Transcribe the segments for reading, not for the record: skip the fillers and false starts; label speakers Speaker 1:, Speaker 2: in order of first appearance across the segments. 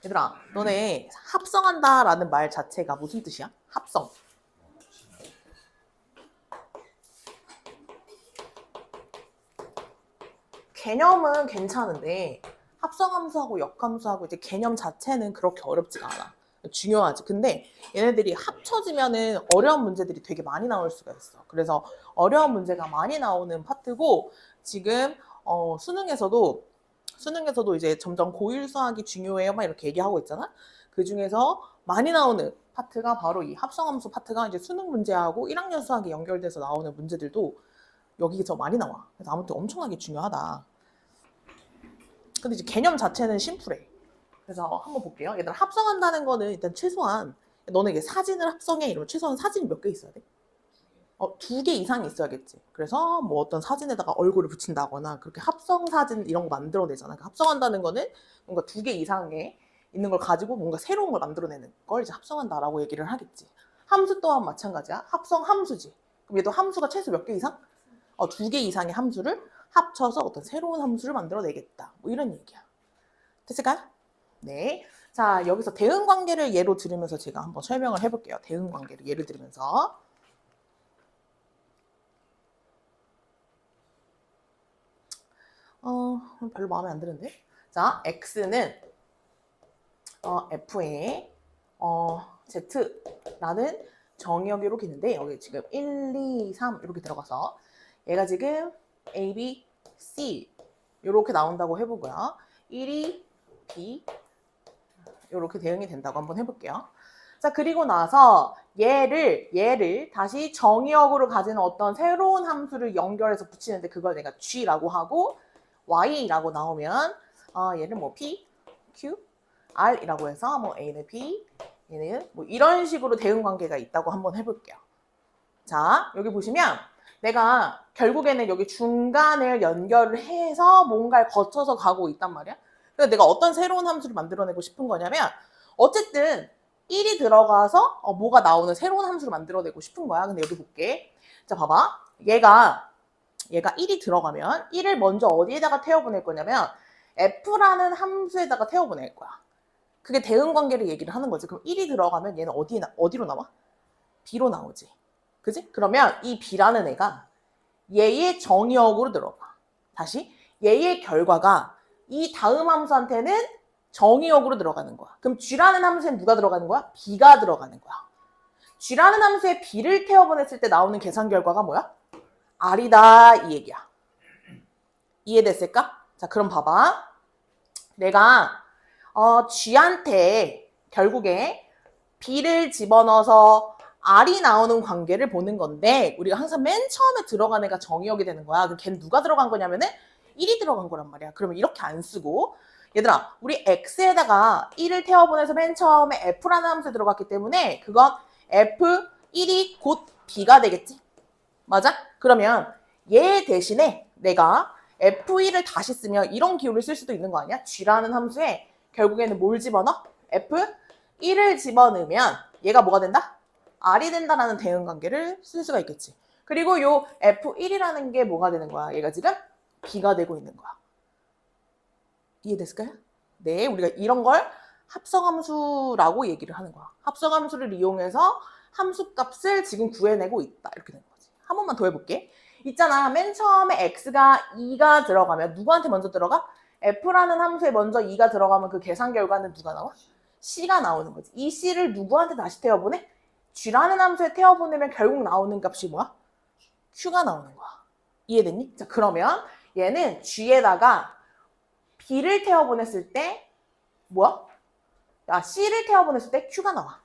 Speaker 1: 얘들아, 너네 합성한다라는 말 자체가 무슨 뜻이야? 합성. 개념은 괜찮은데 합성함수하고 역함수하고 이제 개념 자체는 그렇게 어렵지가 않아. 중요하지. 근데 얘네들이 합쳐지면은 어려운 문제들이 되게 많이 나올 수가 있어. 그래서 어려운 문제가 많이 나오는 파트고 지금 수능에서도 이제 점점 고1 수학이 중요해요 막 이렇게 얘기하고 있잖아. 그 중에서 많이 나오는 파트가 바로 이 합성함수 파트가 이제 수능 문제하고 1학년 수학이 연결돼서 나오는 문제들도 여기서 많이 나와. 그래서 아무튼 엄청나게 중요하다. 근데 이제 개념 자체는 심플해. 그래서 한번 볼게요. 얘들아, 합성한다는 거는 일단 최소한 너는 이게 사진을 합성해 이러면 최소한 사진이 몇 개 있어야 돼? 2개 이상이 있어야겠지. 그래서 뭐 어떤 사진에다가 얼굴을 붙인다거나 그렇게 합성 사진 이런 거 만들어내잖아. 그러니까 합성한다는 거는 뭔가 2개 이상의 있는 걸 가지고 뭔가 새로운 걸 만들어내는 걸 이제 합성한다라고 얘기를 하겠지. 함수 또한 마찬가지야. 합성 함수지. 그럼 얘도 함수가 최소 몇 개 이상? 2개 이상의 함수를 합쳐서 어떤 새로운 함수를 만들어내겠다. 뭐 이런 얘기야. 됐을까요? 네. 자, 여기서 대응 관계를 예로 들으면서 제가 한번 설명을 해볼게요. 대응 관계를 예를 들으면서. 별로 마음에 안 드는데? 자, x는 f의 z라는 정의역이 이렇게 있는데 여기 지금 1, 2, 3 이렇게 들어가서 얘가 지금 a, b, c 이렇게 나온다고 해보고요. 1이 b 이렇게 대응이 된다고 한번 해볼게요. 자, 그리고 나서 얘를 다시 정의역으로 가지는 어떤 새로운 함수를 연결해서 붙이는데 그걸 내가 g라고 하고 y라고 나오면 얘를 뭐 p, q, r이라고 해서 뭐 a는 p, 얘는 뭐 이런 식으로 대응 관계가 있다고 한번 해볼게요. 자, 여기 보시면 내가 결국에는 여기 중간을 연결을 해서 뭔가를 거쳐서 가고 있단 말이야. 그래서 내가 어떤 새로운 함수를 만들어내고 싶은 거냐면 어쨌든 1이 들어가서 뭐가 나오는 새로운 함수를 만들어내고 싶은 거야. 근데 여기 볼게. 자, 봐봐. 얘가 1이 들어가면 1을 먼저 어디에다가 태워보낼 거냐면 f라는 함수에다가 태워보낼 거야. 그게 대응 관계를 얘기를 하는 거지. 그럼 1이 들어가면 얘는 어디로 나와? b로 나오지. 그지? 그러면 이 b라는 애가 얘의 정의역으로 들어가. 다시 얘의 결과가 이 다음 함수한테는 정의역으로 들어가는 거야. 그럼 g라는 함수에 누가 들어가는 거야? b가 들어가는 거야. g라는 함수에 b를 태워보냈을 때 나오는 계산 결과가 뭐야? r이다 이 얘기야. 이해됐을까? 자, 그럼 봐봐. 내가 g한테 결국에 b를 집어넣어서 r이 나오는 관계를 보는 건데 우리가 항상 맨 처음에 들어간 애가 정의역이 되는 거야. 그럼 걔는 누가 들어간 거냐면은 1이 들어간 거란 말이야. 그러면 이렇게 안 쓰고 얘들아 우리 x에다가 1을 태워보내서 맨 처음에 f라는 함수에 들어갔기 때문에 그건 f1이 곧 b가 되겠지. 맞아? 그러면 얘 대신에 내가 f1을 다시 쓰면 이런 기호를 쓸 수도 있는 거 아니야? g라는 함수에 결국에는 뭘 집어넣어? f1을 집어넣으면 얘가 뭐가 된다? r이 된다라는 대응 관계를 쓸 수가 있겠지. 그리고 요 f1이라는 게 뭐가 되는 거야? 얘가 지금 b가 되고 있는 거야. 이해됐을까요? 네, 우리가 이런 걸 합성함수라고 얘기를 하는 거야. 합성함수를 이용해서 함수값을 지금 구해내고 있다. 이렇게 되는 거지. 한 번만 더 해볼게. 있잖아, 맨 처음에 x가 2가 들어가면 누구한테 먼저 들어가? f라는 함수에 먼저 2가 들어가면 그 계산 결과는 누가 나와? c가 나오는 거지. 이 c를 누구한테 다시 태워보내? g라는 함수에 태워보내면 결국 나오는 값이 뭐야? q가 나오는 거야. 이해됐니? 자, 그러면 얘는 g에다가 b를 태워보냈을 때 뭐야? c를 태워보냈을 때 q가 나와.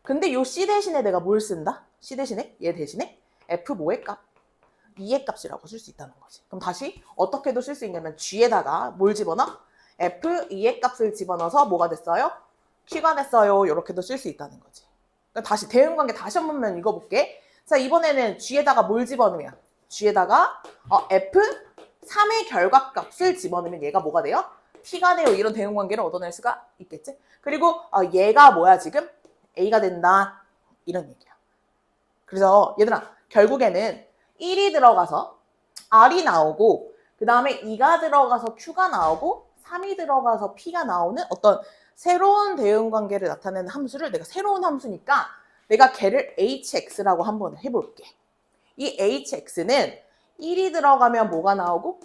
Speaker 1: 근데 요 c 대신에 내가 뭘 쓴다? c 대신에? 얘 대신에 f 뭐의 값? 2의 값이라고 쓸 수 있다는 거지. 그럼 다시 어떻게도 쓸 수 있냐면 g에다가 뭘 집어넣어? f 2의 값을 집어넣어서 뭐가 됐어요? q가 됐어요. 이렇게도 쓸 수 있다는 거지. 그러니까 다시 대응 관계 다시 한 번만 읽어볼게. 자, 이번에는 g에다가 뭘 집어넣으면 g에다가 f 3의 결과값을 집어넣으면 얘가 뭐가 돼요? t가 돼요. 이런 대응 관계를 얻어낼 수가 있겠지. 그리고 얘가 뭐야 지금? a가 된다. 이런 얘기야. 그래서 얘들아 결국에는 1이 들어가서 r이 나오고 그 다음에 2가 들어가서 q가 나오고 3이 들어가서 P가 나오는 어떤 새로운 대응관계를 나타내는 함수를 내가 새로운 함수니까 내가 걔를 hx라고 한번 해볼게. 이 hx는 1이 들어가면 뭐가 나오고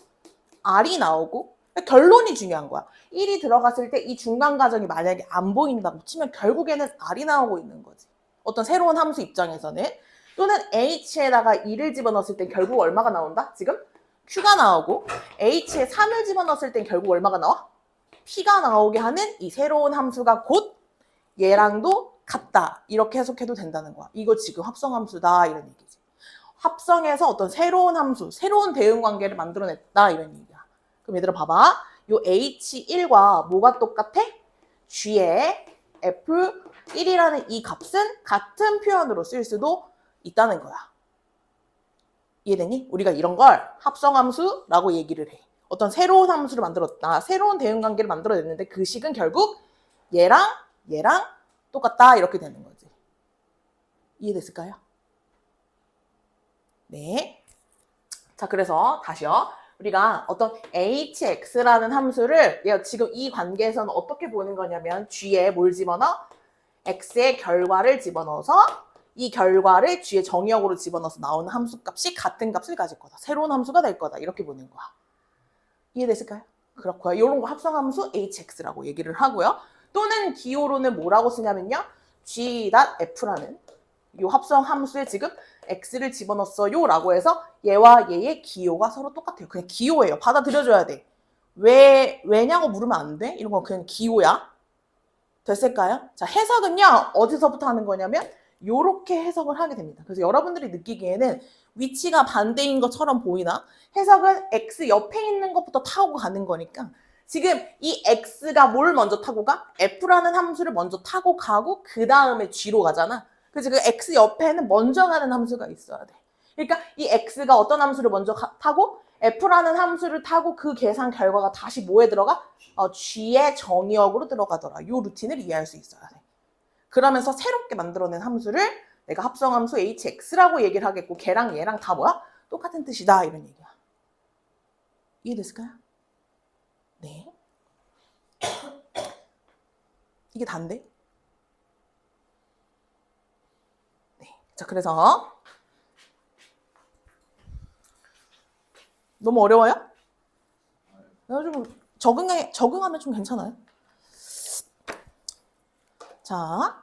Speaker 1: r이 나오고 결론이 중요한 거야. 1이 들어갔을 때 이 중간 과정이 만약에 안 보인다고 치면 결국에는 r이 나오고 있는 거지. 어떤 새로운 함수 입장에서는. 또는 h에다가 2를 집어넣었을 땐 결국 얼마가 나온다? 지금 q가 나오고 h에 3을 집어넣었을 땐 결국 얼마가 나와? p가 나오게 하는 이 새로운 함수가 곧 얘랑도 같다. 이렇게 해석해도 된다는 거야. 이거 지금 합성함수다 이런 얘기지. 합성해서 어떤 새로운 함수, 새로운 대응관계를 만들어냈다 이런 얘기야. 그럼 얘들아 봐봐. 요 H1과 뭐가 똑같아? G의 F1이라는 이 값은 같은 표현으로 쓸 수도 있다는 거야. 이해되니? 우리가 이런 걸 합성함수라고 얘기를 해. 어떤 새로운 함수를 만들었다. 새로운 대응관계를 만들어냈는데 그 식은 결국 얘랑 똑같다 이렇게 되는 거지. 이해됐을까요? 네. 자, 그래서 다시요. 우리가 어떤 hx라는 함수를 지금 이 관계에서는 어떻게 보는 거냐면 g에 뭘 집어넣어? x의 결과를 집어넣어서 이 결과를 g의 정의역으로 집어넣어서 나오는 함수값이 같은 값을 가질 거다. 새로운 함수가 될 거다. 이렇게 보는 거야. 이해됐을까요? 그렇고요. 이런 거 합성함수 hx라고 얘기를 하고요. 또는 기호로는 뭐라고 쓰냐면요. g.f라는 이 합성함수에 지금 x를 집어넣었어요 라고 해서 얘와 얘의 기호가 서로 똑같아요. 그냥 기호예요. 받아들여줘야 돼. 왜냐고 물으면 안 돼. 이런 건 그냥 기호야. 됐을까요? 자, 해석은요. 어디서부터 하는 거냐면 요렇게 해석을 하게 됩니다. 그래서 여러분들이 느끼기에는 위치가 반대인 것처럼 보이나? 해석은 x 옆에 있는 것부터 타고 가는 거니까 지금 이 x가 뭘 먼저 타고 가? f라는 함수를 먼저 타고 가고 그 다음에 g로 가잖아. 그래서 그 x 옆에는 먼저 가는 함수가 있어야 돼. 그러니까 이 x가 어떤 함수를 먼저 타고 f라는 함수를 타고 그 계산 결과가 다시 뭐에 들어가? g의 정의역으로 들어가더라. 이 루틴을 이해할 수 있어야 돼. 그러면서 새롭게 만들어낸 함수를 내가 합성함수 hx라고 얘기를 하겠고 걔랑 얘랑 다 뭐야? 똑같은 뜻이다 이런 얘기야. 이해됐을까요? 네. 이게 단데? 네. 자, 그래서 너무 어려워요? 좀 적응하면 좀 괜찮아요. 자,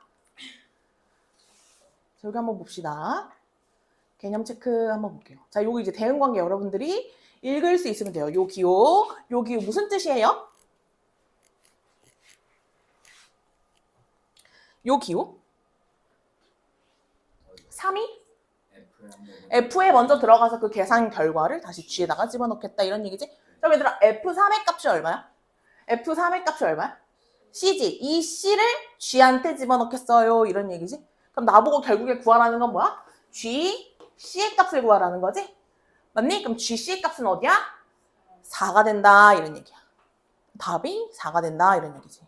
Speaker 1: 여기 한번 봅시다. 개념 체크 한번 볼게요. 자, 요거 이제 대응관계 여러분들이 읽을 수 있으면 돼요. 요 기호 무슨 뜻이에요? 요 기호? 3이? F에 먼저 들어가서 그 계산 결과를 다시 G에다가 집어넣겠다 이런 얘기지? 자, 얘들아 F3의 값이 얼마야? F3의 값이 얼마야? C지. 이 C를 G한테 집어넣겠어요 이런 얘기지? 그럼 나보고 결국에 구하라는 건 뭐야? G, C의 값을 구하라는 거지? 맞니? 그럼 G, C의 값은 어디야? 4가 된다 이런 얘기야. 답이 4가 된다 이런 얘기지.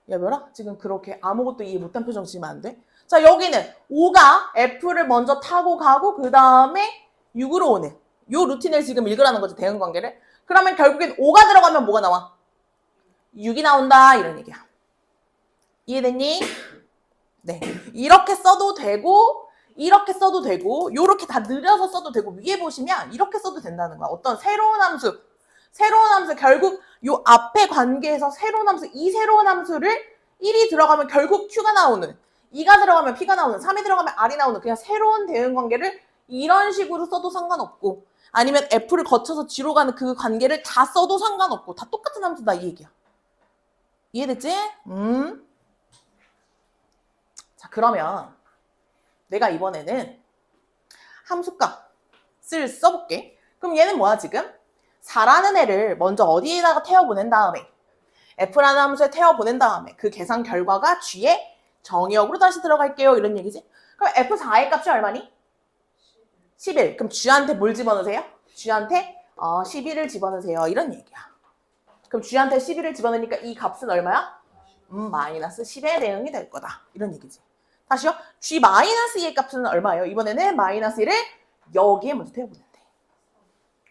Speaker 1: 얘들아 지금 그렇게 아무것도 이해 못한 표정 지으면 안 돼? 자, 여기는 5가 F를 먼저 타고 가고 그 다음에 6으로 오는 요 루틴을 지금 읽으라는 거지, 대응관계를. 그러면 결국엔 5가 들어가면 뭐가 나와? 6이 나온다 이런 얘기야. 이해됐니? 네. 이렇게 써도 되고 이렇게 써도 되고 요렇게 다 느려서 써도 되고 위에 보시면 이렇게 써도 된다는 거야. 어떤 새로운 함수 결국 요 앞에 관계에서 새로운 함수, 이 새로운 함수를 1이 들어가면 결국 Q가 나오는, 2가 들어가면 P가 나오는, 3이 들어가면 R이 나오는 그냥 새로운 대응관계를 이런 식으로 써도 상관없고 아니면 F를 거쳐서 G로 가는 그 관계를 다 써도 상관없고 다 똑같은 함수다 이 얘기야. 이해됐지? 자, 그러면 내가 이번에는 함수값을 써볼게. 그럼 얘는 뭐야 지금? 4라는 애를 먼저 어디에다가 태워보낸 다음에 F라는 함수에 태워보낸 다음에 그 계산 결과가 G의 정의역으로 다시 들어갈게요 이런 얘기지? 그럼 F4의 값이 얼마니? 11. 그럼 G한테 뭘 집어넣으세요? G한테 11을 집어넣으세요 이런 얘기야. 그럼 G한테 11을 집어넣으니까 이 값은 얼마야? 마이너스 10의 대응이 될 거다 이런 얘기지. 다시요. G-2의 값은 얼마예요? 이번에는 마이너스 1을 여기에 먼저 태워보는데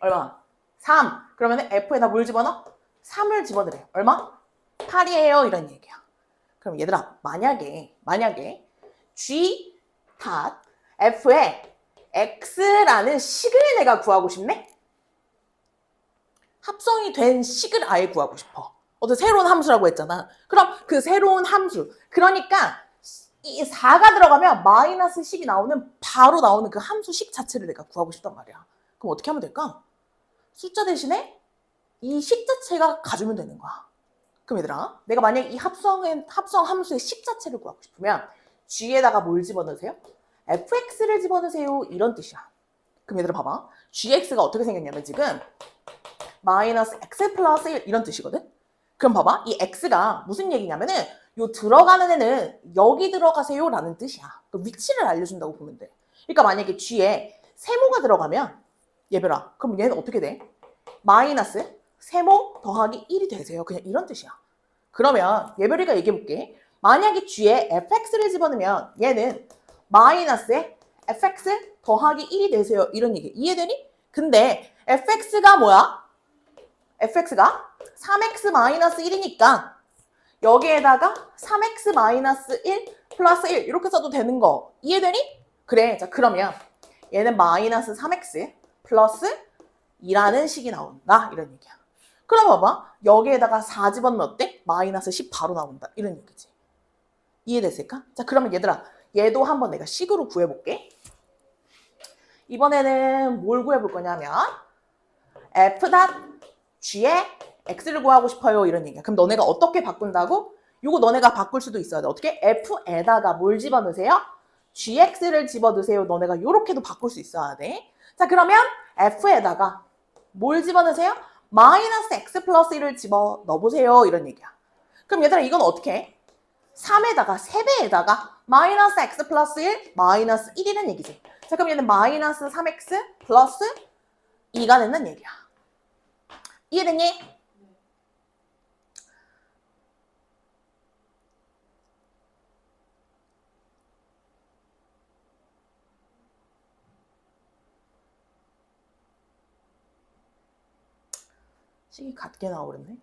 Speaker 1: 얼마? 3. 그러면 F에다 뭘 집어넣어? 3을 집어넣으래요. 얼마? 8이에요. 이런 얘기야. 그럼 얘들아, 만약에 G 닷 F의 X라는 식을 내가 구하고 싶네? 합성이 된 식을 아예 구하고 싶어. 어떤 새로운 함수라고 했잖아. 그럼 그 새로운 함수. 그러니까 이 4가 들어가면 마이너스 식이 나오는 바로 나오는 그 함수 식 자체를 내가 구하고 싶단 말이야. 그럼 어떻게 하면 될까? 숫자 대신에 이 식 자체가 가주면 되는 거야. 그럼 얘들아, 내가 만약 이 합성 함수의 식 자체를 구하고 싶으면 G에다가 뭘 집어넣으세요? fx를 집어넣으세요. 이런 뜻이야. 그럼 얘들아 봐봐. gx가 어떻게 생겼냐면 지금 마이너스 x 플러스 1 이런 뜻이거든? 그럼 봐봐. 이 x가 무슨 얘기냐면은 요 들어가는 애는 여기 들어가세요 라는 뜻이야. 그 위치를 알려준다고 보면 돼. 그러니까 만약에 g에 세모가 들어가면 얘들아, 그럼 얘는 어떻게 돼? 마이너스 세모 더하기 1이 되세요. 그냥 이런 뜻이야. 그러면 예별이가 얘기해볼게. 만약에 g에 fx를 집어넣으면 얘는 마이너스에 fx 더하기 1이 되세요. 이런 얘기. 이해되니? 근데 fx가 뭐야? fx가 3x 마이너스 1이니까 여기에다가 3x 마이너스 1 플러스 1 이렇게 써도 되는 거. 이해되니? 그래. 자, 그러면 얘는 마이너스 3x 플러스 2라는 식이 나온다. 이런 얘기야. 그럼 봐봐. 여기에다가 4 집어넣으면 어때? 마이너스 10 바로 나온다. 이런 얘기지. 이해됐을까? 자, 그러면 얘들아, 얘도 한번 내가 식으로 구해볼게. 이번에는 뭘 구해볼 거냐면 f.g에 x를 구하고 싶어요. 이런 얘기야. 그럼 너네가 어떻게 바꾼다고? 이거 너네가 바꿀 수도 있어야 돼. 어떻게? f에다가 뭘 집어넣으세요? gx를 집어넣으세요. 너네가 이렇게도 바꿀 수 있어야 돼. 자, 그러면 f에다가 뭘 집어넣으세요? 마이너스 x 플러스 1을 집어넣어보세요. 이런 얘기야. 그럼 얘들아 이건 어떻게 해? 3에다가 3배에다가 마이너스 x 플러스 1 마이너스 1이라는 얘기지. 자, 그럼 얘는 마이너스 3x 플러스 2가 된다는 얘기야. 이해됐니? 식이 같게 나오겠네.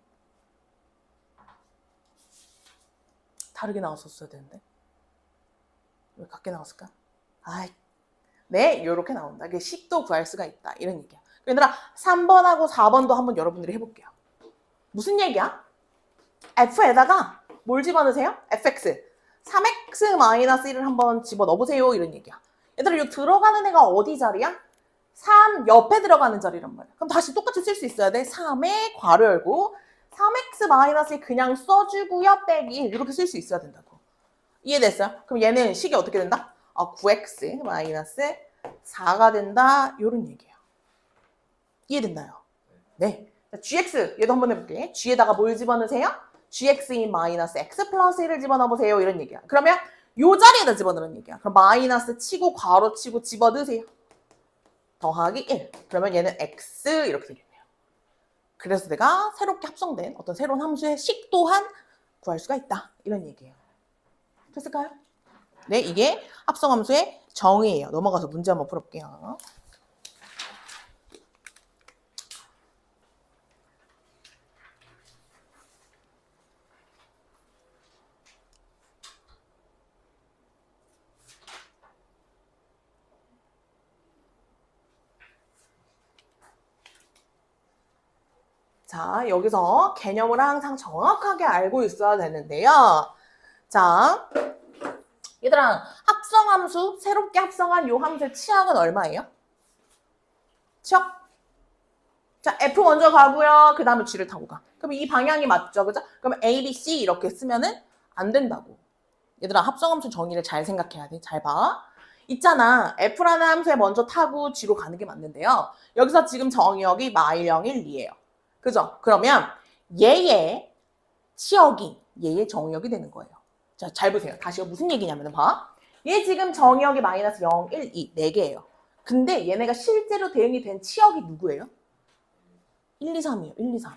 Speaker 1: 다르게 나왔었어야 되는데. 왜 같게 나왔을까? 아이, 네, 요렇게 나온다. 이게 식도 구할 수가 있다. 이런 얘기야. 얘들아, 3번하고 4번도 한번 여러분들이 해볼게요. 무슨 얘기야? f에다가 뭘 집어넣으세요? fx. 3x-1을 한번 집어넣어보세요. 이런 얘기야. 얘들아, 이 들어가는 애가 어디 자리야? 3 옆에 들어가는 자리란 말이야. 그럼 다시 똑같이 쓸 수 있어야 돼. 3에 괄호 열고 3x-1 그냥 써주고요. 빼기 1 이렇게 쓸 수 있어야 된다고. 이해됐어요? 그럼 얘는 식이 어떻게 된다? 9x-4가 된다. 이런 얘기예요. 이해됐나요? 네. 자, gx 얘도 한번 해볼게. g에다가 뭘 집어넣으세요? gx인 마이너스 x 플러스 1을 집어넣어보세요. 이런 얘기야. 그러면 요 자리에다 집어넣는 얘기야. 그럼 마이너스 치고 괄호 치고 집어넣으세요. 더하기 1. 그러면 얘는 x 이렇게 되겠네요. 그래서 내가 새롭게 합성된 어떤 새로운 함수의 식 또한 구할 수가 있다. 이런 얘기예요. 됐을까요? 네, 이게 합성함수의 정의예요. 넘어가서 문제 한번 풀어볼게요. 자, 여기서 개념을 항상 정확하게 알고 있어야 되는데요. 자, 얘들아, 합성함수, 새롭게 합성한 요 함수의 치역은 얼마예요? 치역? 자, F 먼저 가고요. 그 다음에 G를 타고 가. 그럼 이 방향이 맞죠? 그죠? 그럼 A, B, C 이렇게 쓰면은 안 된다고. 얘들아, 합성함수 정의를 잘 생각해야 돼. 잘 봐. 있잖아. F라는 함수에 먼저 타고 G로 가는 게 맞는데요. 여기서 지금 정의역이 마일0, 1, 2예요. 그죠? 그러면 얘의 치역이 얘의 정의역이 되는 거예요. 자, 잘 보세요. 다시 무슨 얘기냐면 봐. 얘 지금 정의역이 마이너스 0, 1, 2, 4개예요. 근데 얘네가 실제로 대응이 된 치역이 누구예요? 1, 2, 3이에요. 1, 2, 3.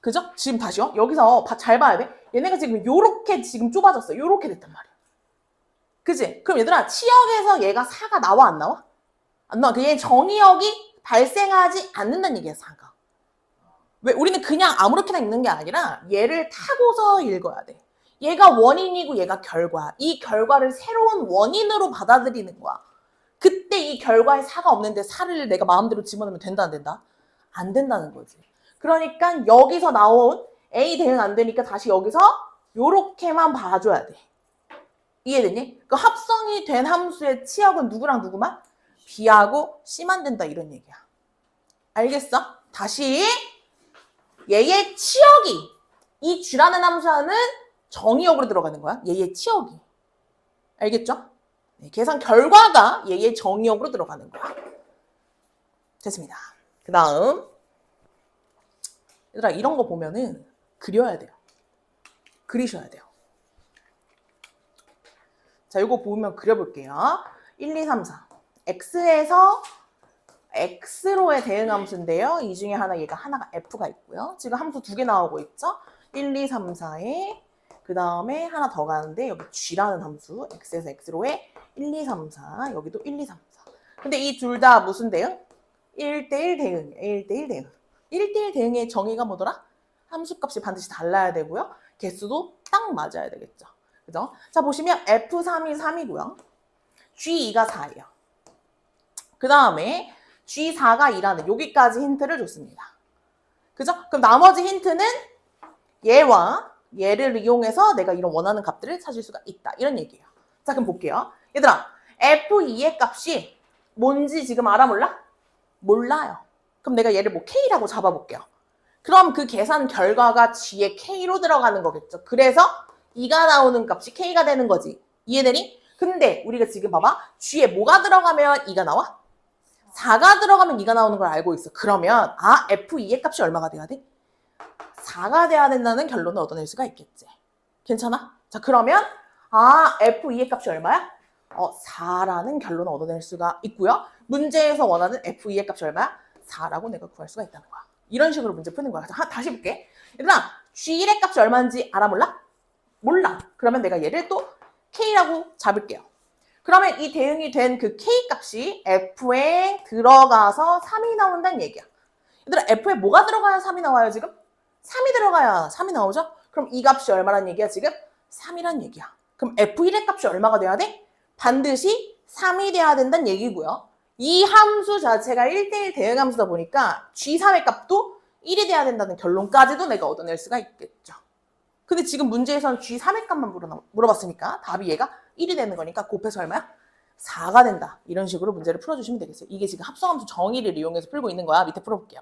Speaker 1: 그죠? 지금 다시요. 여기서 잘 봐야 돼. 얘네가 지금 요렇게 지금 좁아졌어. 요렇게 됐단 말이야. 그지? 그럼 얘들아, 치역에서 얘가 4가 나와 안 나와? 안 나와. 얘 정의역이 발생하지 않는다는 얘기야, 4가. 왜 우리는 그냥 아무렇게나 읽는 게 아니라 얘를 타고서 읽어야 돼. 얘가 원인이고 얘가 결과야. 이 결과를 새로운 원인으로 받아들이는 거야. 그때 이 결과에 사가 없는데 사를 내가 마음대로 집어넣으면 된다 안 된다? 안 된다는 거지. 그러니까 여기서 나온 A 대응 안 되니까 다시 여기서 요렇게만 봐줘야 돼. 이해됐니? 그 합성이 된 함수의 치역은 누구랑 누구만? B하고 C만 된다 이런 얘기야. 알겠어? 다시 얘의 치역이 이 G라는 함수는 정의역으로 들어가는 거야. 얘의 치역이. 알겠죠? 네, 계산 결과가 얘의 정의역으로 들어가는 거야. 됐습니다. 그 다음 얘들아 이런 거 보면은 그려야 돼요. 그리셔야 돼요. 자, 이거 보면 그려볼게요. 1, 2, 3, 4. X에서 X로의 대응 함수인데요. 이 중에 하나, 얘가 하나가 F가 있고요. 지금 함수 2개 나오고 있죠. 1, 2, 3, 4에 그 다음에 하나 더 가는데 여기 G라는 함수, X에서 X로의 1, 2, 3, 4, 여기도 1, 2, 3, 4. 근데 이 둘 다 무슨 대응? 1대1 대응, 1대1 대응. 1대1 대응의 정의가 뭐더라? 함수값이 반드시 달라야 되고요. 개수도 딱 맞아야 되겠죠. 그죠? 자, 보시면 F3이 3이고요. G2가 4예요. 그 다음에 G4가 2라는 여기까지 힌트를 줬습니다. 그죠? 그럼 나머지 힌트는 얘와 얘를 이용해서 내가 이런 원하는 값들을 찾을 수가 있다. 이런 얘기예요. 자, 그럼 볼게요. 얘들아, F2의 값이 뭔지 지금 알아 몰라? 몰라요. 그럼 내가 얘를 뭐 K라고 잡아볼게요. 그럼 그 계산 결과가 G의 K로 들어가는 거겠죠. 그래서 2가 나오는 값이 K가 되는 거지. 이해되니? 근데 우리가 지금 봐봐. G에 뭐가 들어가면 2가 나와? 4가 들어가면 2가 나오는 걸 알고 있어. 그러면 F2의 값이 얼마가 돼야 돼? 4가 돼야 된다는 결론을 얻어낼 수가 있겠지. 괜찮아? 자, 그러면 F2의 값이 얼마야? 4라는 결론을 얻어낼 수가 있고요. 문제에서 원하는 F2의 값이 얼마야? 4라고 내가 구할 수가 있다는 거야. 이런 식으로 문제 푸는 거야. 다시 볼게. 얘들아, G1의 값이 얼마인지 알아 몰라? 몰라. 그러면 내가 얘를 또 K라고 잡을게요. 그러면 이 대응이 된 그 K 값이 F에 들어가서 3이 나온다는 얘기야. 얘들아, F에 뭐가 들어가야 3이 나와요, 지금? 3이 들어가야 3이 나오죠? 그럼 이 값이 얼마란 얘기야, 지금? 3이란 얘기야. 그럼 F1의 값이 얼마가 돼야 돼? 반드시 3이 돼야 된다는 얘기고요. 이 함수 자체가 1대1 대응 함수다 보니까 G3의 값도 1이 돼야 된다는 결론까지도 내가 얻어낼 수가 있겠죠. 근데 지금 문제에서는 G3의 값만 물어봤으니까 답이 얘가 1이 되는 거니까 곱해서 얼마야? 4가 된다. 이런 식으로 문제를 풀어주시면 되겠어요. 이게 지금 합성함수 정의를 이용해서 풀고 있는 거야. 밑에 풀어볼게요.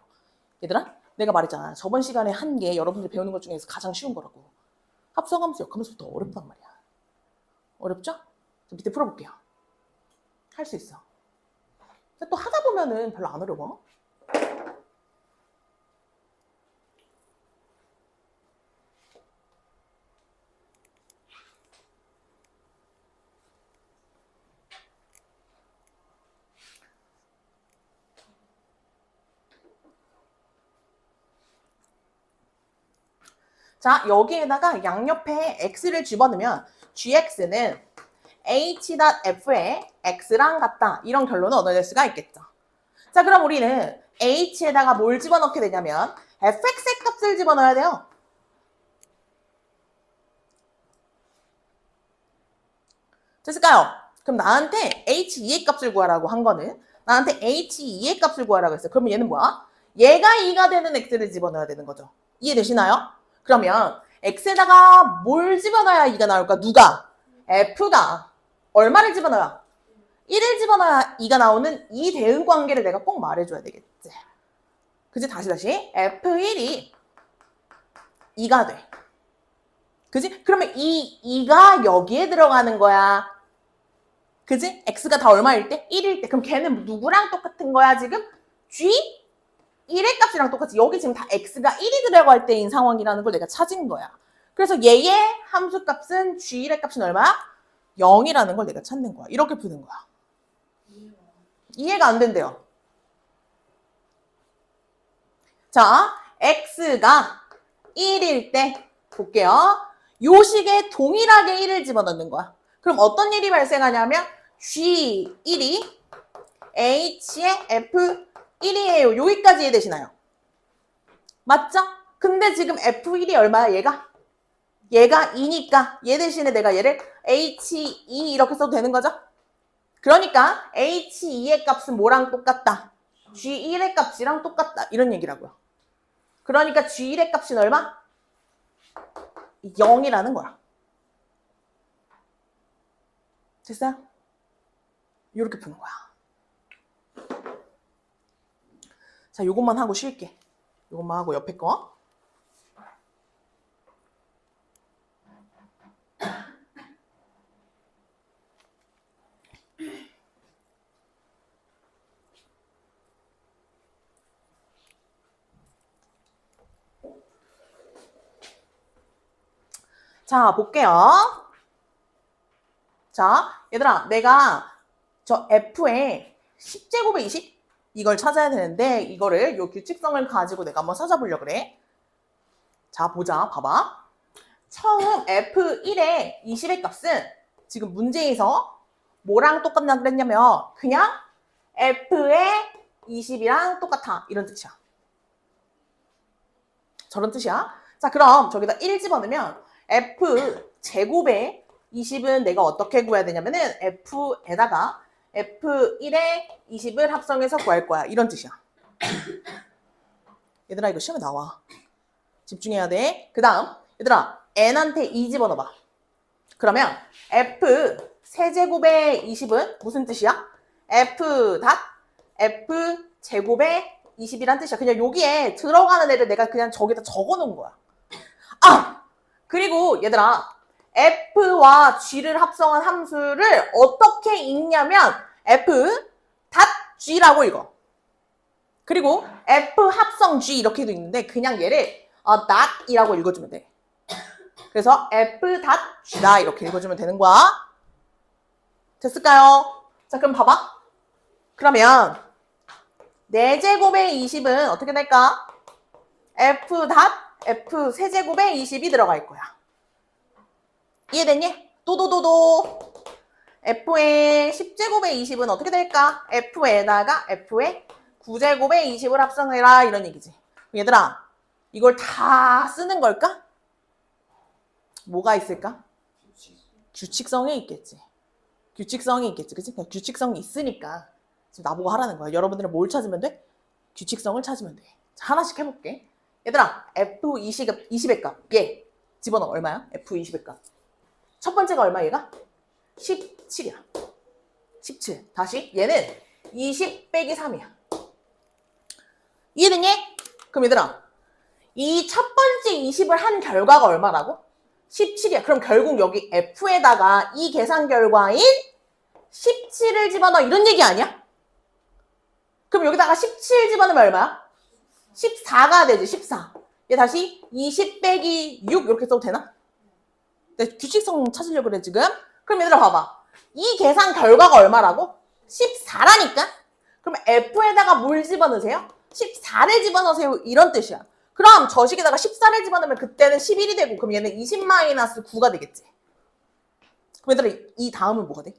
Speaker 1: 얘들아, 내가 말했잖아. 저번 시간에 한 게 여러분들 배우는 것 중에서 가장 쉬운 거라고. 합성함수, 역함수부터 어렵단 말이야. 어렵죠? 밑에 풀어볼게요. 할 수 있어. 또 하다 보면은 별로 안 어려워. 자, 여기에다가 양옆에 x를 집어넣으면 gx는 h.f의 x랑 같다. 이런 결론을 얻어낼 수가 있겠죠. 자, 그럼 우리는 h에다가 뭘 집어넣게 되냐면 fx의 값을 집어넣어야 돼요. 됐을까요? 그럼 나한테 h2의 값을 구하라고 한 거는 나한테 h2의 값을 구하라고 했어요. 그러면 얘는 뭐야? 얘가 2가 되는 x를 집어넣어야 되는 거죠. 이해되시나요? 그러면 x에다가 뭘 집어넣어야 2가 나올까? 누가? f가 얼마를 집어넣어야? 1을 집어넣어야 2가 나오는 이 대응 관계를 내가 꼭 말해줘야 되겠지. 그치? 다시 f1이 2가 돼. 그치? 그러면 이 2가 여기에 들어가는 거야. 그치? x가 다 얼마일 때? 1일 때. 그럼 걔는 누구랑 똑같은 거야 지금? g? 1의 값이랑 똑같이. 여기 지금 다 x가 1이 들어갈 때인 상황이라는 걸 내가 찾은 거야. 그래서 얘의 함수값은 g1의 값은 얼마야? 0이라는 걸 내가 찾는 거야. 이렇게 푸는 거야. 이해가 안 된대요. 자, x가 1일 때 볼게요. 요 식에 동일하게 1을 집어넣는 거야. 그럼 어떤 일이 발생하냐면 G1이 H의 F1이에요. 여기까지 이해되시나요? 맞죠? 근데 지금 F1이 얼마야, 얘가? 얘가 2니까 얘 대신에 내가 얘를 H2 이렇게 써도 되는 거죠? 그러니까 H2의 값은 뭐랑 똑같다? G1의 값이랑 똑같다. 이런 얘기라고요. 그러니까 G1의 값은 얼마? 0이라는 거야. 됐어요? 이렇게 푸는 거야. 자, 요것만 하고 쉴게. 요것만 하고 옆에 거. 자, 볼게요. 자, 얘들아, 내가 저 F에 10제곱에 20? 이걸 찾아야 되는데 이거를 요 규칙성을 가지고 내가 한번 찾아보려고 그래. 자, 보자. 봐봐. 처음 F1의 20의 값은 지금 문제에서 뭐랑 똑같나 그랬냐면 그냥 F의 20이랑 똑같아. 이런 뜻이야. 저런 뜻이야. 자, 그럼 저기다 1 집어넣으면 F 제곱의 20은 내가 어떻게 구해야 되냐면은 F에다가 F1에 20을 합성해서 구할 거야. 이런 뜻이야. 얘들아, 이거 시험에 나와. 집중해야 돼. 그 다음, 얘들아, n한테 2 집어넣어봐. 그러면 F 세제곱의 20은 무슨 뜻이야? F 닷 F 제곱의 20이란 뜻이야. 그냥 여기에 들어가는 애를 내가 그냥 저기다 적어놓은 거야. 아! 그리고 얘들아, F와 G를 합성한 함수를 어떻게 읽냐면 F 닷 G라고 읽어. 그리고 F 합성 G 이렇게도 있는데 그냥 얘를 not이라고 읽어주면 돼. 그래서 F 닷 G다 이렇게 읽어주면 되는 거야. 됐을까요? 자, 그럼 봐봐. 그러면 4제곱의 20은 어떻게 될까? F 닷 F 세제곱의 20이 들어갈 거야. 이해됐니? 또도도도. F의 10제곱의 20은 어떻게 될까? F에다가 F의 9제곱의 20을 합성해라 이런 얘기지. 얘들아, 이걸 다 쓰는 걸까? 뭐가 있을까? 규칙성이 있겠지. 규칙성이 있겠지. 그치? 규칙성이 있으니까 지금 나보고 하라는 거야. 여러분들은 뭘 찾으면 돼? 규칙성을 찾으면 돼. 자, 하나씩 해볼게. 얘들아, F20의 값. 얘 집어넣어. 얼마야? F20의 값. 첫 번째가 얼마 얘가? 17이야. 17. 다시 얘는 20 빼기 3이야. 이해됐니? 그럼 얘들아, 이 첫 번째 20을 한 결과가 얼마라고? 17이야. 그럼 결국 여기 F에다가 이 계산 결과인 17을 집어넣어. 이런 얘기 아니야? 그럼 여기다가 17 집어넣으면 얼마야? 14가 되지. 14. 얘 다시 20 빼기 6 이렇게 써도 되나? 내 규칙성 찾으려고 그래 지금. 그럼 얘들아 봐봐. 이 계산 결과가 얼마라고? 14라니까? 그럼 F에다가 뭘 집어넣으세요? 14를 집어넣으세요. 이런 뜻이야. 그럼 저 식에다가 14를 집어넣으면 그때는 11이 되고 그럼 얘는 20-9가 되겠지. 그럼 얘들아 이 다음은 뭐가 돼?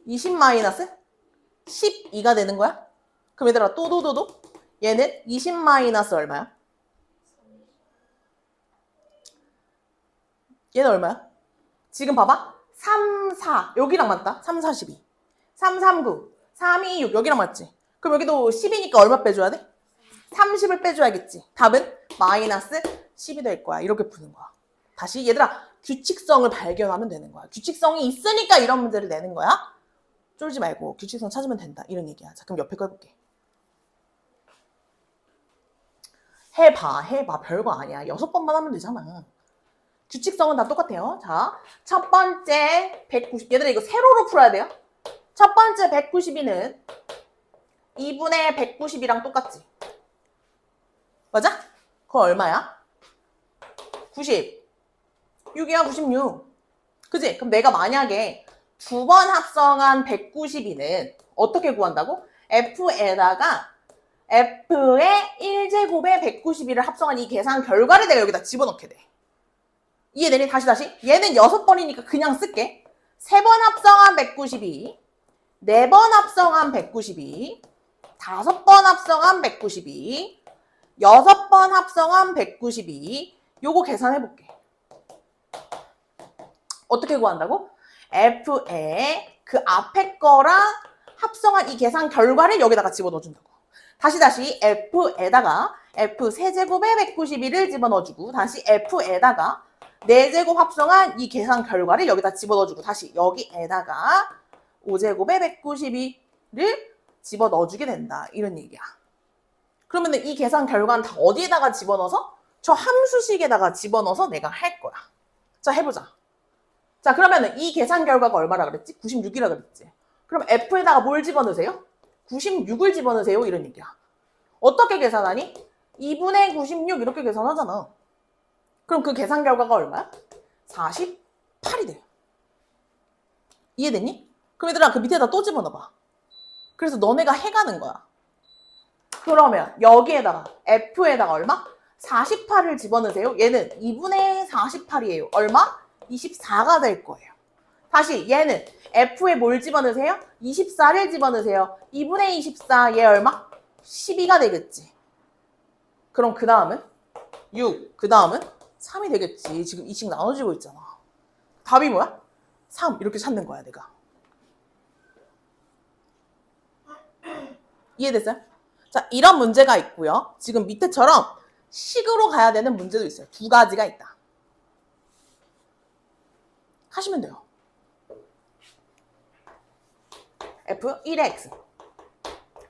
Speaker 1: 20-12가 되는 거야? 그럼 얘들아 또도도도 얘는 20 마이너스 얼마야? 얘는 얼마야? 지금 봐봐. 3, 4 여기랑 맞다. 3, 4, 12 3, 3, 9 3, 2, 6 여기랑 맞지? 그럼 여기도 10이니까 얼마 빼줘야 돼? 30을 빼줘야겠지. 답은 마이너스 10이 될 거야. 이렇게 푸는 거야. 다시 얘들아 규칙성을 발견하면 되는 거야. 규칙성이 있으니까 이런 문제를 내는 거야. 쫄지 말고 규칙성 찾으면 된다. 이런 얘기야. 자, 그럼 옆에 거 해볼게. 해봐. 별거 아니야. 6번만 하면 되잖아. 규칙성은 다 똑같아요. 자, 첫 번째 190. 얘들아 이거 세로로 풀어야 돼요. 첫 번째 192는 2분의 190이랑 똑같지. 맞아? 그거 얼마야? 90. 6이야 96. 그지? 그럼 내가 만약에 두 번 합성한 192는 어떻게 구한다고? F에다가 F의 1제곱에 192를 합성한 이 계산 결과를 내가 여기다 집어넣게 돼. 이해되니? 다시. 얘는 6번이니까 그냥 쓸게. 3번 합성한 192, 4번 합성한 192, 5번 합성한 192, 6번 합성한 192. 요거 계산해볼게. 어떻게 구한다고? F에 그 앞에 거랑 합성한 이 계산 결과를 여기다가 집어넣어준다고. 다시 F에다가 F 세제곱에 192를 집어넣어주고 다시 F에다가 4제곱 합성한 이 계산 결과를 여기다 집어넣어주고 다시 여기에다가 5제곱에 192를 집어넣어주게 된다. 이런 얘기야. 그러면 이 계산 결과는 다 어디에다가 집어넣어서? 저 함수식에다가 집어넣어서 내가 할 거야. 자, 해보자. 자, 그러면 이 계산 결과가 얼마라 그랬지? 96이라 그랬지. 그럼 F에다가 뭘 집어넣으세요? 96을 집어넣으세요. 이런 얘기야. 어떻게 계산하니? 2분의 96 이렇게 계산하잖아. 그럼 그 계산 결과가 얼마야? 48이 돼요. 이해됐니? 그럼 얘들아 그 밑에다 또 집어넣어봐. 그래서 너네가 해가는 거야. 그러면 여기에다가 F에다가 얼마? 48을 집어넣으세요. 얘는 2분의 48이에요. 얼마? 24가 될 거예요. 다시 얘는 F에 뭘 집어넣으세요? 24를 집어넣으세요. 2분의 24, 얘 얼마? 12가 되겠지. 그럼 그 다음은 6, 그 다음은 3이 되겠지. 지금 2씩 나눠지고 있잖아. 답이 뭐야? 3 이렇게 찾는 거야 내가. 이해됐어요? 자, 이런 문제가 있고요. 지금 밑에처럼 식으로 가야 되는 문제도 있어요. 2가지가 있다. 하시면 돼요. F1의 X.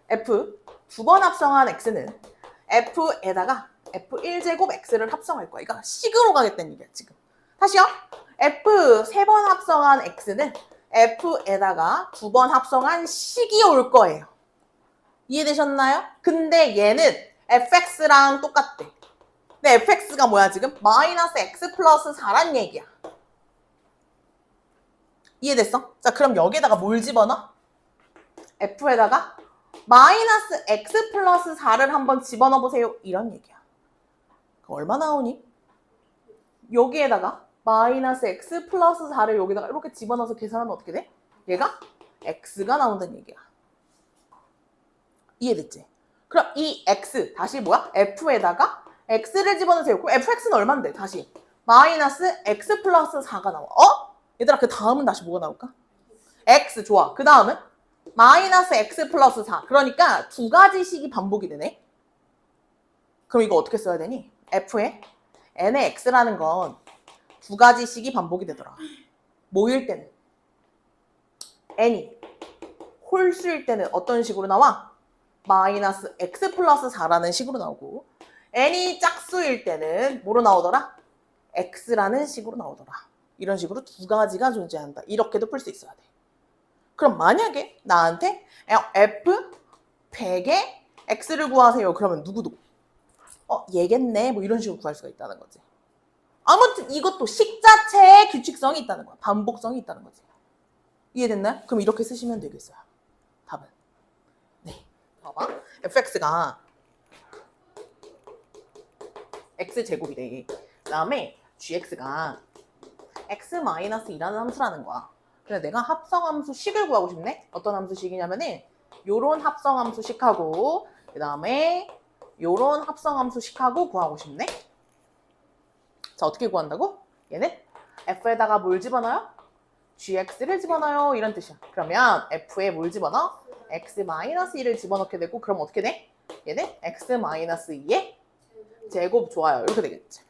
Speaker 1: F 2번 합성한 X는 F에다가 F1제곱 X를 합성할 거야. 이거 식으로 가겠다는 얘기야, 지금. 다시요. F 3번 합성한 X는 F에다가 2번 합성한 식이 올 거예요. 이해되셨나요? 근데 얘는 fx랑 똑같대. 근데 fx가 뭐야 지금? 마이너스 x 플러스 4란 얘기야. 이해됐어? 자, 그럼 여기에다가 뭘 집어넣어? f에다가 마이너스 x 플러스 4를 한번 집어넣어보세요. 이런 얘기야. 그럼 얼마 나오니? 여기에다가 마이너스 x 플러스 4를 여기다가 이렇게 집어넣어서 계산하면 어떻게 돼? 얘가 x가 나온다는 얘기야. 이해됐지? 그럼 이 x 다시 뭐야? f에다가 x를 집어넣으세요. 그럼 fx는 얼만데? 다시 마이너스 x 플러스 4가 나와. 어? 얘들아 그 다음은 다시 뭐가 나올까? x 좋아. 그 다음은 마이너스 x 플러스 4. 그러니까 2가지식이 반복이 되네. 그럼 이거 어떻게 써야 되니? f에 n의 x라는 건 2가지식이 반복이 되더라. 모일 때는 n이 홀수일 때는 어떤 식으로 나와? 마이너스 x 플러스 4라는 식으로 나오고 n이 짝수일 때는 뭐로 나오더라? x라는 식으로 나오더라. 이런 식으로 2가지가 존재한다. 이렇게도 풀 수 있어야 돼. 그럼 만약에 나한테 f 100에 x를 구하세요. 그러면 누구도 얘겠네. 뭐 이런 식으로 구할 수가 있다는 거지. 아무튼 이것도 식 자체에 규칙성이 있다는 거야. 반복성이 있다는 거지. 이해됐나요? 그럼 이렇게 쓰시면 되겠어요. 답은. 네. 봐봐. fx가 x제곱이래. 그 다음에 gx가 x-2라는 함수라는 거야. 그래서 내가 합성함수 식을 구하고 싶네? 어떤 함수식이냐면은 요런 합성함수식하고 그 다음에 요런 합성함수식하고 구하고 싶네? 자, 어떻게 구한다고? 얘는 f에다가 뭘 집어넣어요? gx를 집어넣어요. 이런 뜻이야. 그러면 f에 뭘 집어넣어? x-1을 집어넣게 되고 그럼 어떻게 돼? 얘는 x-2의 제곱 좋아요. 이렇게 되겠지.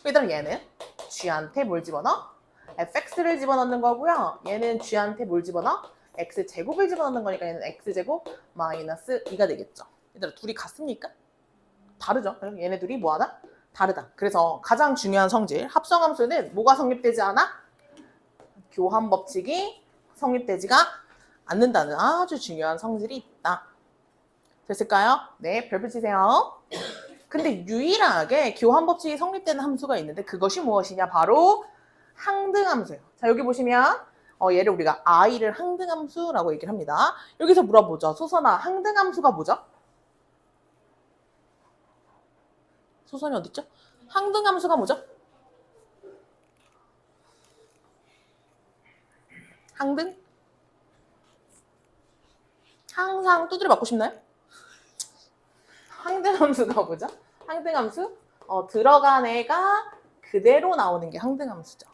Speaker 1: 그다음 얘는 g한테 뭘 집어넣어? fx를 집어넣는 거고요. 얘는 g한테 뭘 집어넣어? x제곱을 집어넣는 거니까 얘는 x제곱 마이너스 2가 되겠죠. 얘들아 둘이 같습니까? 다르죠. 얘네 둘이 뭐하다? 다르다. 그래서 가장 중요한 성질 합성함수는 뭐가 성립되지 않아? 교환 법칙이 성립되지가 않는다는 아주 중요한 성질이 있다. 됐을까요? 네, 별표 치세요. 근데 유일하게 교환 법칙이 성립되는 함수가 있는데 그것이 무엇이냐? 바로 항등함수예요. 자, 여기 보시면 얘를 우리가 i를 항등함수라고 얘기를 합니다. 여기서 물어보죠. 소선아, 항등함수가 뭐죠? 소선이 어딨죠? 항등함수가 뭐죠? 항등? 항상 두드려 맞고 싶나요? 항등함수가 뭐죠? 항등함수? 들어간 애가 그대로 나오는 게 항등함수죠.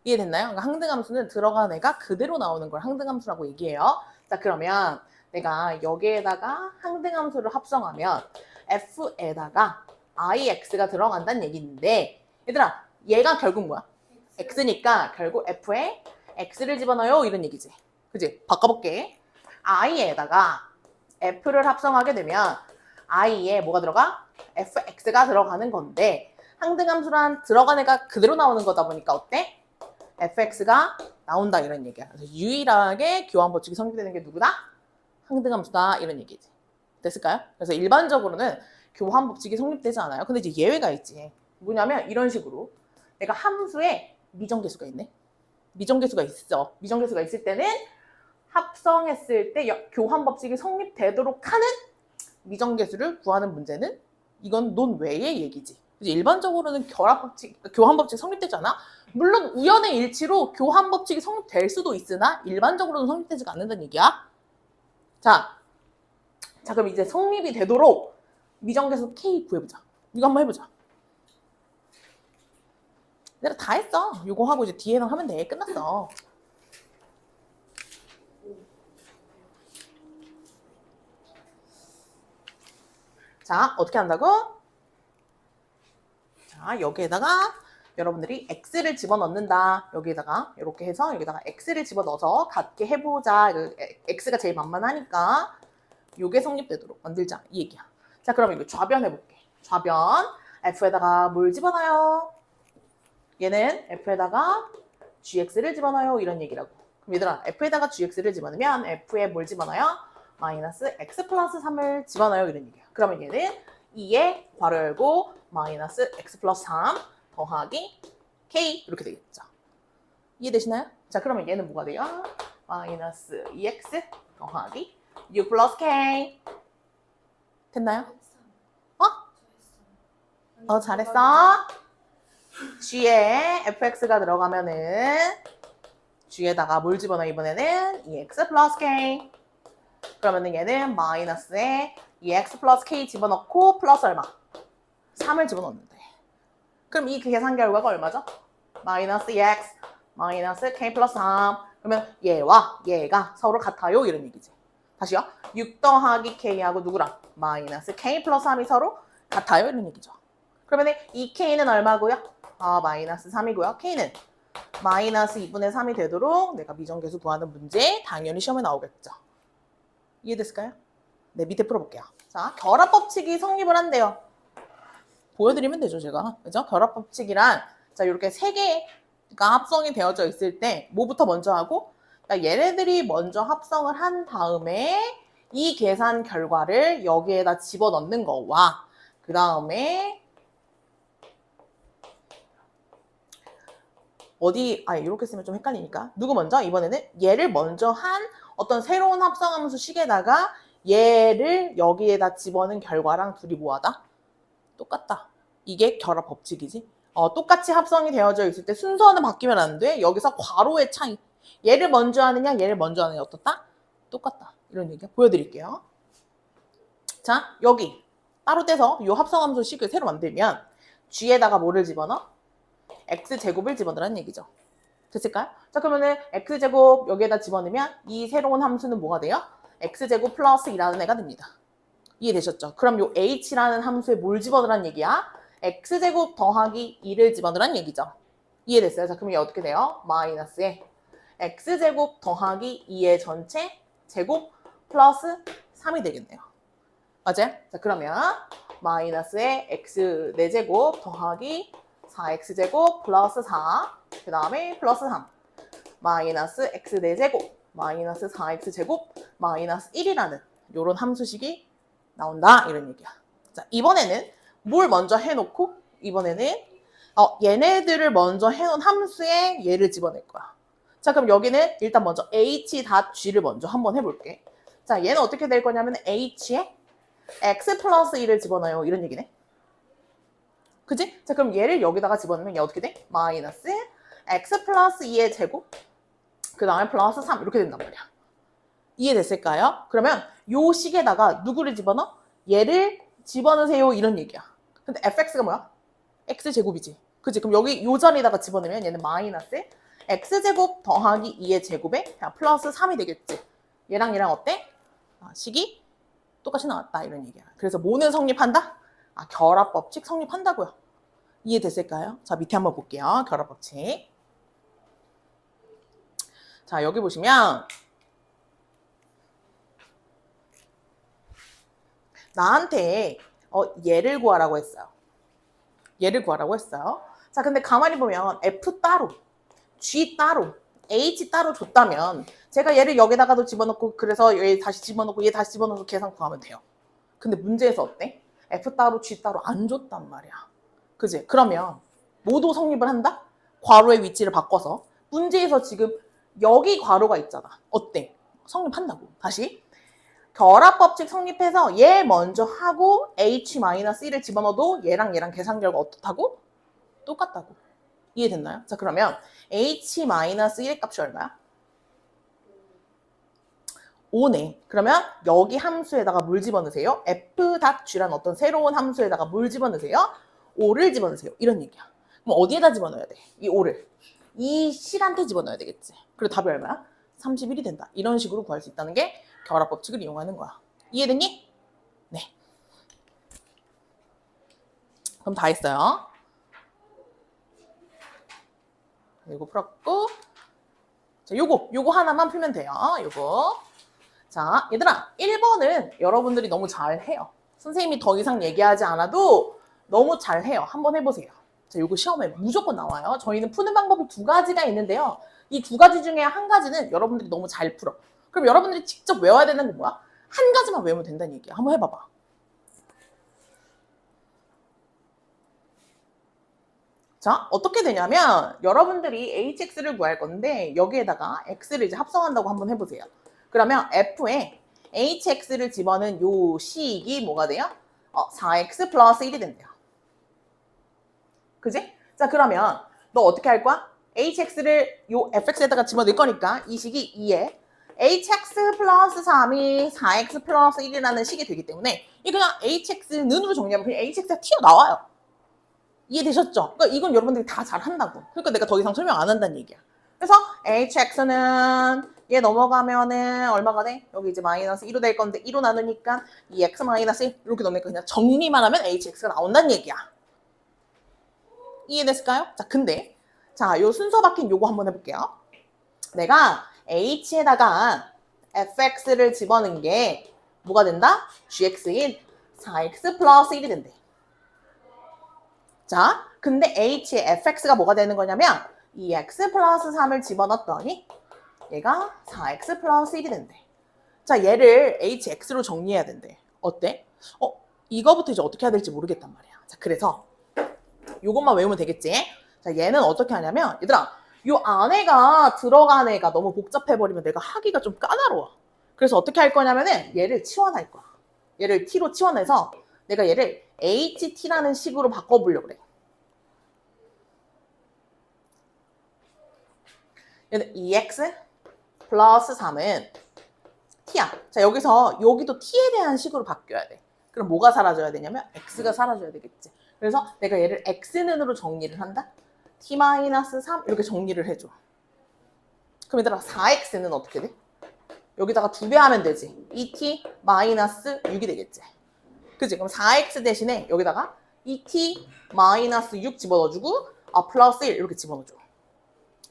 Speaker 1: 이해됐나요? 그러니까 항등함수는 들어간 애가 그대로 나오는 걸 항등함수라고 얘기해요. 자, 그러면 내가 여기에다가 항등함수를 합성하면 f에다가 ix가 들어간다는 얘기인데, 얘들아, 얘가 결국 뭐야? x니까 결국 f에 x를 집어넣어요 이런 얘기지. 그지? 바꿔볼게. i에다가 f를 합성하게 되면 i에 뭐가 들어가? fx가 들어가는 건데, 항등함수란 들어간 애가 그대로 나오는 거다 보니까 어때? fx가 나온다 이런 얘기야. 그래서 유일하게 교환 법칙이 성립되는 게 누구다? 항등함수다 이런 얘기지. 됐을까요? 그래서 일반적으로는 교환 법칙이 성립되지 않아요. 근데 이제 예외가 있지. 뭐냐면 이런 식으로 내가 함수에 미정계수가 있네. 미정계수가 있어. 미정계수가 있을 때는 합성했을 때 교환 법칙이 성립되도록 하는 미정계수를 구하는 문제는 이건 논외의 얘기지. 일반적으로는 교환 법칙 성립되지 않아? 물론 우연의 일치로 교환 법칙이 성립될 수도 있으나 일반적으로는 성립되지가 않는다는 얘기야. 자, 그럼 이제 성립이 되도록 미정계수 K 구해보자. 이거 한번 해보자. 내가 다 했어. 이거 하고 이제 뒤에는 하면 돼. 끝났어. 자, 어떻게 한다고? 자, 여기에다가 여러분들이 x를 집어넣는다. 여기에다가 이렇게 해서 여기다가 x를 집어넣어서 같게 해보자. x가 제일 만만하니까 요게 성립되도록 만들자. 이 얘기야. 자, 그럼 이거 좌변 해볼게. 좌변. f에다가 뭘 집어넣어요? 얘는 f에다가 gx를 집어넣어요. 이런 얘기라고. 그럼 얘들아, f에다가 gx를 집어넣으면 f에 뭘 집어넣어요? 마이너스 x 플러스 3을 집어넣어요. 이런 얘기야. 그러면 얘는 2에 괄호 열고 마이너스 x 플러스 3 더하기 k 이렇게 되겠죠. 이해되시나요? 자, 그러면 얘는 뭐가 돼요? 마이너스 2x 더하기 6 플러스 k. 됐나요? 잘했어. g에 fx가 들어가면은 g에다가 뭘 집어넣어 이번에는 2x 플러스 k. 그러면은 얘는 마이너스에 2x 플러스 k 집어넣고 플러스 얼마? 3을 집어넣는데. 그럼 이 계산 결과가 얼마죠? 마이너스 2x 마이너스 k 플러스 3. 그러면 얘와 얘가 서로 같아요 이런 얘기지. 다시요. 6 더하기 k하고 누구랑? 마이너스 k 플러스 3이 서로 같아요 이런 얘기죠. 그러면 이 k는 얼마고요? 마이너스 3이고요. k는 마이너스 2분의 3이 되도록 내가 미정계수 구하는 문제 당연히 시험에 나오겠죠. 이해됐을까요? 네, 밑에 풀어볼게요. 자, 결합법칙이 성립을 한대요. 보여드리면 되죠, 제가. 그죠? 결합법칙이란, 자, 이렇게 세 개가 합성이 되어져 있을 때, 뭐부터 먼저 하고, 그러니까 얘네들이 먼저 합성을 한 다음에 이 계산 결과를 여기에다 집어넣는 거와, 그 다음에, 이렇게 쓰면 좀 헷갈리니까. 누구 먼저? 이번에는 얘를 먼저 한 어떤 새로운 합성함수 식에다가 얘를 여기에다 집어넣은 결과랑 둘이 뭐하다? 똑같다. 이게 결합 법칙이지. 똑같이 합성이 되어져 있을 때 순서는 바뀌면 안 돼. 여기서 괄호의 차이. 얘를 먼저 하느냐, 얘를 먼저 하느냐 어떻다? 똑같다. 이런 얘기 보여드릴게요. 자, 여기 따로 떼서 이 합성함수 식을 새로 만들면 g에다가 뭐를 집어넣어? x제곱을 집어넣으라는 얘기죠. 됐을까요? 자, 그러면은 x제곱 여기에다 집어넣으면 이 새로운 함수는 뭐가 돼요? x제곱 플러스 2라는 애가 됩니다. 이해되셨죠? 그럼 요 h라는 함수에 뭘 집어넣으라는 얘기야? x제곱 더하기 2를 집어넣으라는 얘기죠. 이해됐어요? 자, 그럼 이게 어떻게 돼요? 마이너스에 x제곱 더하기 2의 전체 제곱 플러스 3이 되겠네요. 맞아요? 자, 그러면 마이너스에 x 4제곱 더하기 4x제곱 플러스 4, 그 다음에 플러스 3, 마이너스 x 4제곱, 마이너스 4x제곱, 마이너스 1이라는 요런 함수식이 나온다 이런 얘기야. 자, 이번에는 뭘 먼저 해놓고 이번에는 얘네들을 먼저 해놓은 함수에 얘를 집어낼 거야. 자, 그럼 여기는 일단 먼저 h.g를 먼저 한번 해볼게. 자, 얘는 어떻게 될 거냐면 h에 x 플러스 1을 집어넣어요 이런 얘기네. 그지? 자, 그럼 얘를 여기다가 집어넣으면 얘 어떻게 돼? 마이너스 x 플러스 2의 제곱 그 다음에 플러스 3 이렇게 된단 말이야. 이해됐을까요? 그러면 요 식에다가 누구를 집어넣어? 얘를 집어넣으세요 이런 얘기야. 근데 fx가 뭐야? x제곱이지. 그치? 그럼 여기 요 자리에다가 집어넣으면 얘는 마이너스 x제곱 더하기 2의 제곱에 플러스 3이 되겠지. 얘랑 얘랑 어때? 식이 똑같이 나왔다 이런 얘기야. 그래서 뭐는 성립한다? 결합법칙 성립한다고요. 이해됐을까요? 자, 밑에 한번 볼게요. 결합법칙. 자, 여기 보시면 나한테 얘를 구하라고 했어요. 얘를 구하라고 했어요. 자, 근데 가만히 보면 F 따로, G 따로, H 따로 줬다면 제가 얘를 여기다가도 집어넣고 그래서 얘 다시 집어넣고 얘 다시 집어넣어서 계산 구하면 돼요. 근데 문제에서 어때? F 따로, G 따로 안 줬단 말이야. 그지? 그러면 모두 성립을 한다? 괄호의 위치를 바꿔서 문제에서 지금 여기 괄호가 있잖아. 어때? 성립한다고. 다시. 결합법칙 성립해서 얘 먼저 하고 H-1을 집어넣어도 얘랑 얘랑 계산 결과 어떻다고? 똑같다고. 이해됐나요? 자, 그러면 H-1의 값이 얼마야? 5네. 그러면 여기 함수에다가 뭘 집어넣으세요? f.g라는 어떤 새로운 함수에다가 뭘 집어넣으세요? 5를 집어넣으세요. 이런 얘기야. 그럼 어디에다 집어넣어야 돼? 이 5를. 이 실한테 집어넣어야 되겠지. 그리고 답이 얼마야? 31이 된다. 이런 식으로 구할 수 있다는 게 결합법칙을 이용하는 거야. 이해됐니? 네. 그럼 다 했어요. 이거 풀었고. 자, 요거 하나만 풀면 돼요. 요거. 자, 얘들아, 1번은 여러분들이 너무 잘해요. 선생님이 더 이상 얘기하지 않아도 너무 잘해요. 한번 해보세요. 자, 요거 시험에 무조건 나와요. 저희는 푸는 방법이 2가지가 있는데요. 이 2가지 중에 한 가지는 여러분들이 너무 잘 풀어. 그럼 여러분들이 직접 외워야 되는 건 뭐야? 한 가지만 외우면 된다는 얘기야. 한번 해봐봐. 자, 어떻게 되냐면 여러분들이 hx를 구할 건데 여기에다가 x를 이제 합성한다고 한번 해보세요. 그러면 f에 hx를 집어넣은 요 식이 뭐가 돼요? 4x 플러스 1이 된대요. 그지? 자, 그러면 너 어떻게 할 거야? hx를 요 fx에다가 집어넣을 거니까 이 식이 2에 hx 플러스 3이 4x 플러스 1이라는 식이 되기 때문에 이 그냥 hx는으로 정리하면 그냥 hx가 튀어나와요. 이해되셨죠? 그러니까 이건 여러분들이 다 잘한다고. 그러니까 내가 더 이상 설명 안 한다는 얘기야. 그래서 hx는 얘 넘어가면은 얼마가 돼? 여기 이제 마이너스 1로 될 건데 1로 나누니까 이 x 마이너스 1 이렇게 넣으니까 그냥 정리만 하면 hx가 나온다는 얘기야. 이해됐을까요? 자, 근데 자, 요 순서 바뀐 요거 한번 해볼게요. 내가 h에다가 fx를 집어넣은 게 뭐가 된다? gx인 4x 플러스 1이 된대. 자, 근데 h의 fx가 뭐가 되는 거냐면 이 x 플러스 3을 집어넣었더니 얘가 4x 플러스 1이 된대. 자, 얘를 hx로 정리해야 된대. 어때? 이거부터 이제 어떻게 해야 될지 모르겠단 말이야. 자, 그래서 요것만 외우면 되겠지? 자, 얘는 어떻게 하냐면 얘들아, 요 안에가 들어간 애가 너무 복잡해버리면 내가 하기가 좀 까다로워. 그래서 어떻게 할 거냐면은 얘를 치환할 거야. 얘를 t로 치환해서 내가 얘를 ht라는 식으로 바꿔보려고 그래. 얘는 2x 플러스 3은 t야. 자, 여기도 t에 대한 식으로 바뀌어야 돼. 그럼 뭐가 사라져야 되냐면 x가 사라져야 되겠지. 그래서 내가 얘를 x는으로 정리를 한다. t-3 이렇게 정리를 해줘. 그럼 얘들아 4x는 어떻게 돼? 여기다가 2배 하면 되지. 2t-6이 되겠지. 그치? 그럼 4x 대신에 여기다가 2t-6 집어넣어주고 플러스 1 이렇게 집어넣어줘.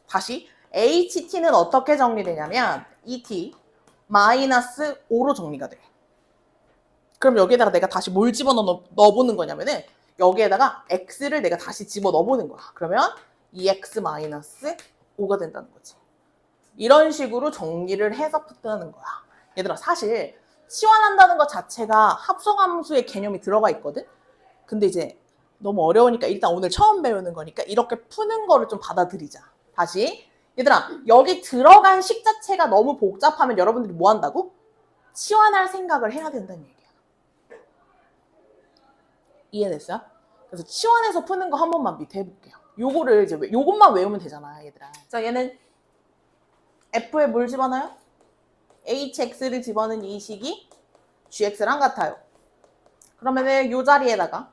Speaker 1: 다시 ht는 어떻게 정리되냐면 2t-5로 정리가 돼. 그럼 여기에다가 내가 다시 뭘 집어넣어보는 거냐면은 여기에다가 x를 내가 다시 집어넣어보는 거야. 그러면 2x-5가 된다는 거지. 이런 식으로 정리를 해서 푸트하는 거야. 얘들아, 사실 치환한다는 것 자체가 합성함수의 개념이 들어가 있거든? 근데 이제 너무 어려우니까 일단 오늘 처음 배우는 거니까 이렇게 푸는 거를 좀 받아들이자. 다시. 얘들아, 여기 들어간 식 자체가 너무 복잡하면 여러분들이 뭐 한다고? 치환할 생각을 해야 된다는 얘기야. 이해됐어요? 그래서 치환해서 푸는 거 한 번만 밑에 해볼게요. 요거를 이제 요것만 외우면 되잖아, 얘들아. 자, 얘는 F에 뭘 집어넣어요? hx를 집어넣은 이 식이 gx랑 같아요. 그러면은 요 자리에다가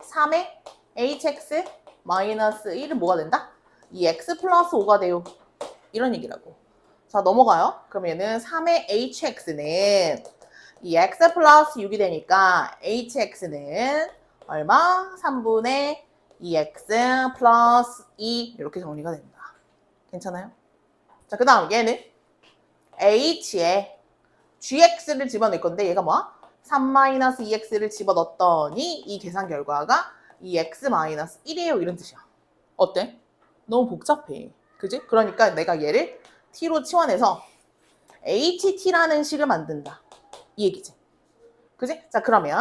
Speaker 1: 3의 hx 마이너스 1은 뭐가 된다? 이 x 플러스 5가 돼요. 이런 얘기라고. 자, 넘어가요. 그럼 얘는 3의 hx는 이 x 플러스 6이 되니까 hx는 얼마? 3분의 2x 플러스 2 이렇게 정리가 된다. 괜찮아요? 자, 그 다음 얘는 h에 gx를 집어넣을 건데 얘가 뭐야? 3-2x를 집어넣었더니 이 계산 결과가 이 x-1이에요. 이런 뜻이야. 어때? 너무 복잡해. 그지? 그러니까 내가 얘를 t로 치환해서 ht라는 식을 만든다. 이 얘기지. 그지? 자, 그러면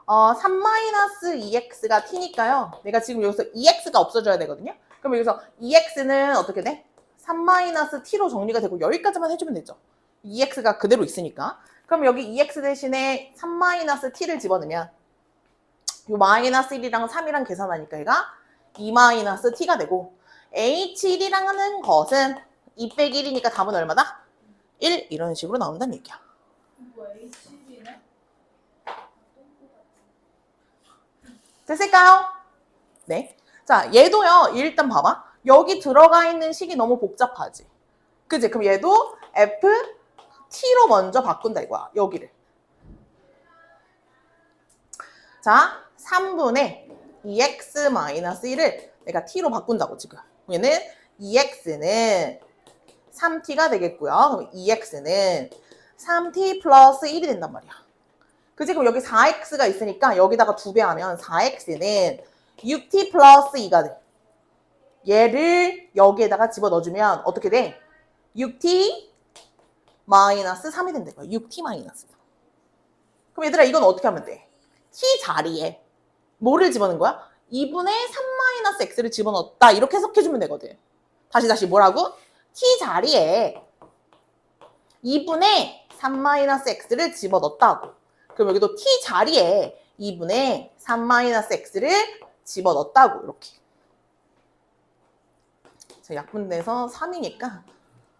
Speaker 1: 3-2x가 t니까요. 내가 지금 여기서 2x가 없어져야 되거든요. 그럼 여기서 2x는 어떻게 돼? 3-t로 정리가 되고 여기까지만 해주면 되죠. 2x가 그대로 있으니까. 그럼 여기 2x 대신에 3-t를 집어넣으면 요 마이너스 1이랑 3이랑 계산하니까 얘가 2-t가 되고 h1이랑 하는 것은 2 빼기 1이니까 답은 얼마다? 1 이런 식으로 나온다는 얘기야. 됐을까요? 네. 자, 얘도요. 일단 봐봐. 여기 들어가 있는 식이 너무 복잡하지. 그지? 그럼 얘도 f t로 먼저 바꾼다 이거야. 여기를. 자, 3분의 2x-1을 내가 t로 바꾼다고 지금. 얘는 2x는 3t가 되겠고요. 그럼 2x는 3t 플러스 1이 된단 말이야. 그치? 그럼 여기 4x가 있으니까 여기다가 2배 하면 4x는 6t 플러스 2가 돼. 얘를 여기에다가 집어넣어주면 어떻게 돼? 6t 마이너스 3이 된다. 6t 마이너스 3. 그럼 얘들아 이건 어떻게 하면 돼? t 자리에 뭐를 집어넣은 거야? 2분의 3-x를 집어넣었다. 이렇게 해석해주면 되거든. 다시 뭐라고? t 자리에 2분의 3-x를 집어넣었다고. 그럼 여기도 t 자리에 2분의 3-x를 집어넣었다고. 이렇게. 자, 약분돼서 3이니까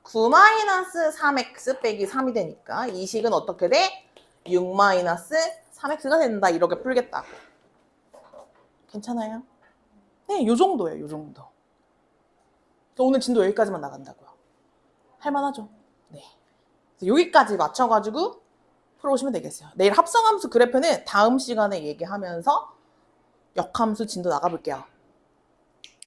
Speaker 1: 9-3x 빼기 3이 되니까 이 식은 어떻게 돼? 6-3x가 된다. 이렇게 풀겠다고. 괜찮아요? 네, 요 정도예요. 요 정도. 오늘 진도 여기까지만 나간다고요. 할만하죠? 네. 여기까지 맞춰가지고 풀어오시면 되겠어요. 내일 합성함수 그래프는 다음 시간에 얘기하면서 역함수 진도 나가볼게요.